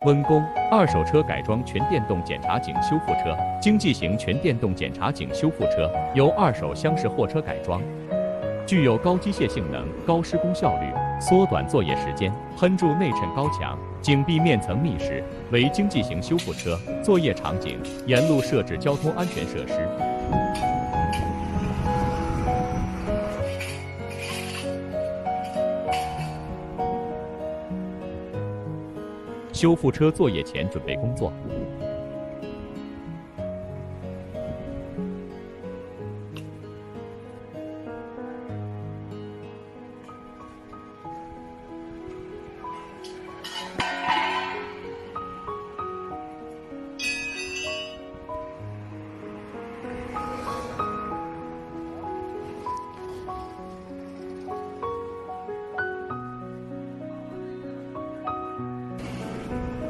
温工二手车改装全电动检查井修复车，经济型全电动检查井修复车由二手厢式货车改装，具有高机械性能、高施工效率，缩短作业时间，喷注内衬高强，井壁面层密实，为经济型修复车。作业场景：沿路设置交通安全设施。修复车作业前准备工作。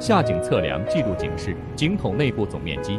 下井测量记录井室、井筒内部总面积。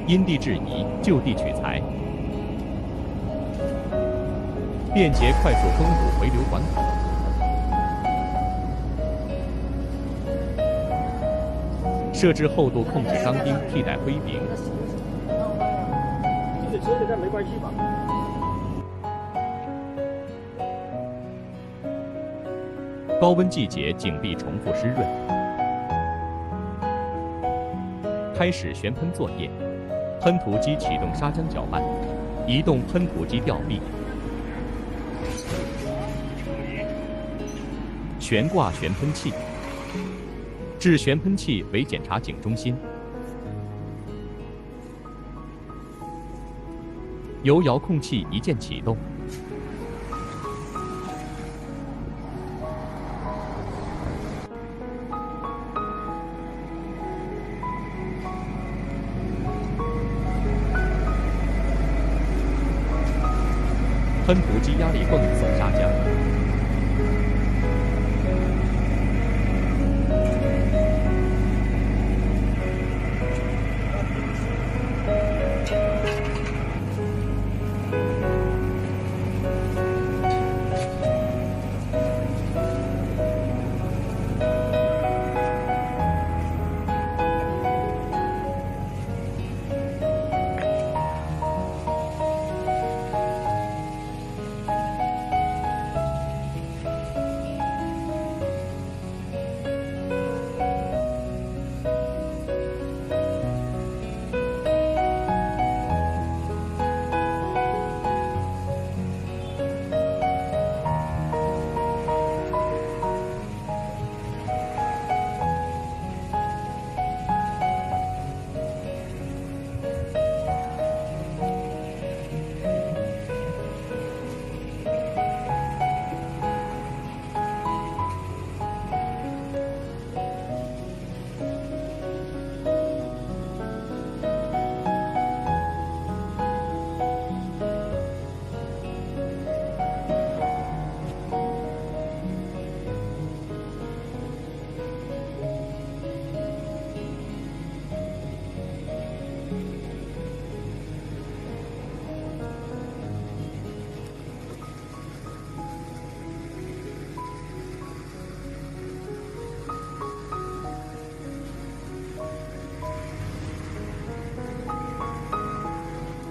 因地制宜，就地取材，便捷快速封堵回流管口。设置厚度控制钢钉替代灰饼。没关系吧？高温季节井壁重复湿润。开始旋喷作业。喷涂机启动砂浆搅拌，移动喷涂机吊臂，悬挂旋喷器，置旋喷器为检查井中心，由遥控器一键启动。喷涂机压力泵送砂浆。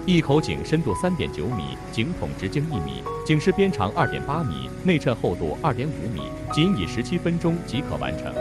一口井深度3.9米，井筒直径1米，井室边长2.8米，内衬厚度2.5米，仅以17分钟即可完成。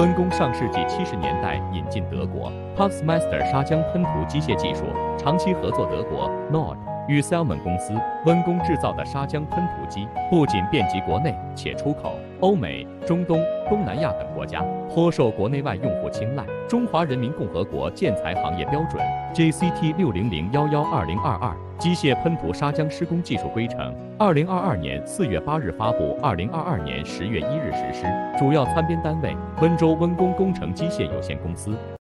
温工上世纪70年代引进德国 Puffmaster 砂浆喷涂机械技术，长期合作德国 Nord 与 Salmon 公司。温工制造的砂浆喷涂机不仅遍及国内，且出口欧美、中东、东南亚等国家，颇受国内外用户青睐。中华人民共和国建材行业标准 JCT 60011-2022机械喷涂砂浆施工技术规程，2022年4月8日发布，2022年10月1日实施。主要参编单位：温州温工工程机械有限公司。